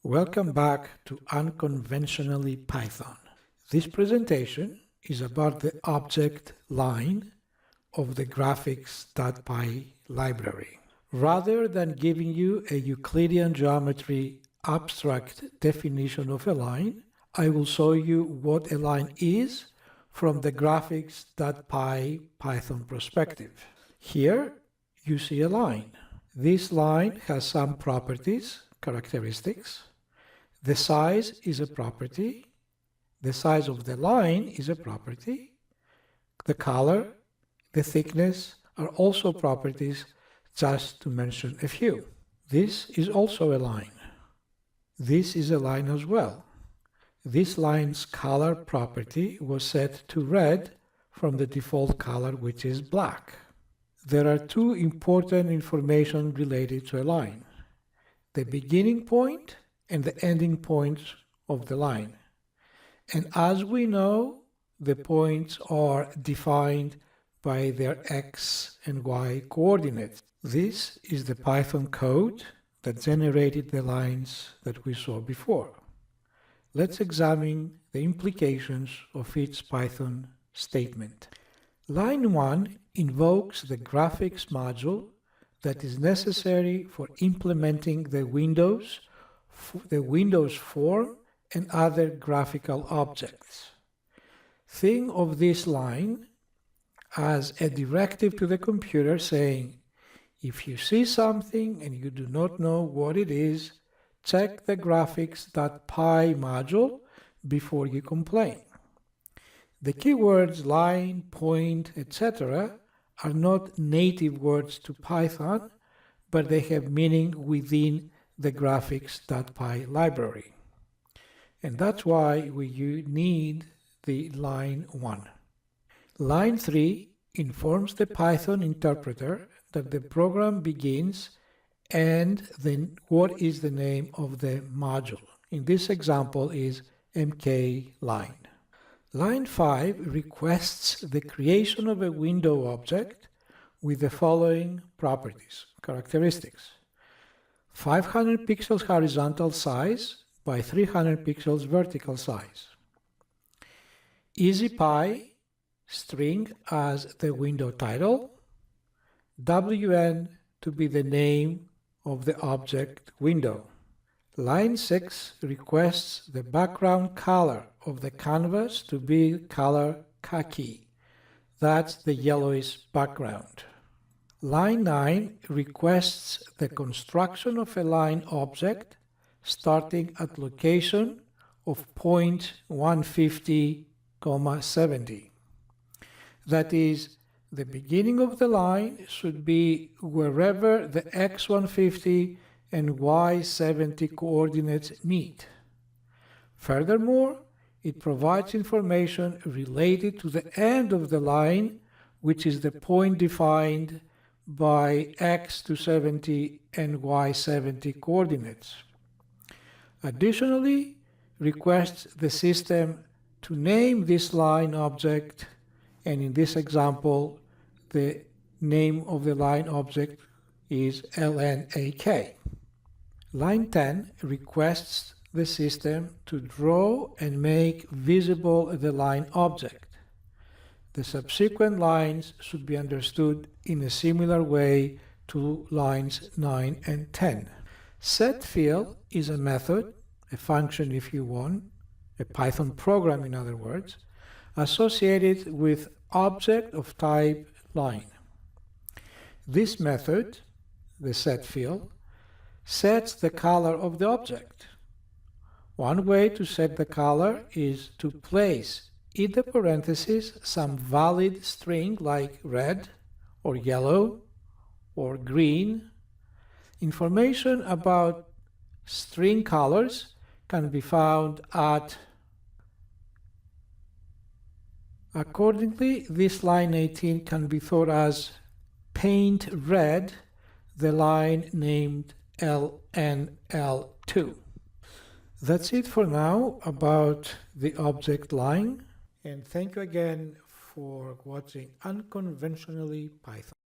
Welcome back to Unconventionally Python. This presentation is about the object line of the graphics.py library. Rather than giving you a Euclidean geometry abstract definition of a line, I will show you what a line is from the graphics.py Python perspective. Here you see a line. This line has some properties, characteristics. The size is a property. The size of the line is a property. The color, the thickness are also properties, just to mention a few. This is also a line. This is a line as well. This line's color property was set to red from the default color, which is black. There are two important information related to a line: the beginning point and the ending point of the line. And as we know, the points are defined by their x and y coordinates. This is the Python code that generated the lines that we saw before. Let's examine the implications of each Python statement. Line 1 invokes the graphics module that is necessary for implementing the Windows form and other graphical objects. Think of this line as a directive to the computer saying, if you see something and you do not know what it is, check the graphics.py module before you complain. The keywords line, point, etc. are not native words to Python, but they have meaning within the graphics.py library. And that's why we need the line 1. Line 3 informs the Python interpreter that the program begins and then what is the name of the module. In this example is mkline. Line 5 requests the creation of a window object with the following properties, characteristics: 500 pixels horizontal size by 300 pixels vertical size. EasyPy string as the window title. WN to be the name of the object window. Line 6 requests the background color of the canvas to be color khaki. That's the yellowish background. Line 9 requests the construction of a line object starting at location of point 150, 70. That is, the beginning of the line should be wherever the x150 and y70 coordinates meet. Furthermore, it provides information related to the end of the line, which is the point defined by x270 and y70 coordinates. Additionally, requests the system to name this line object, and in this example, the name of the line object is LNAK. Line 10 requests the system to draw and make visible the line object. The subsequent lines should be understood in a similar way to lines 9 and 10. setFill is a method, a function if you want, a Python program in other words, associated with object of type line. This method, the setFill, sets the color of the object. One way to set the color is to place in the parentheses some valid string like red or yellow or green. Information about string colors can be found at. Accordingly, this line 18 can be thought as paint red the line named LNL2. That's it for now about the object line, and thank you again for watching Unconventionally Python.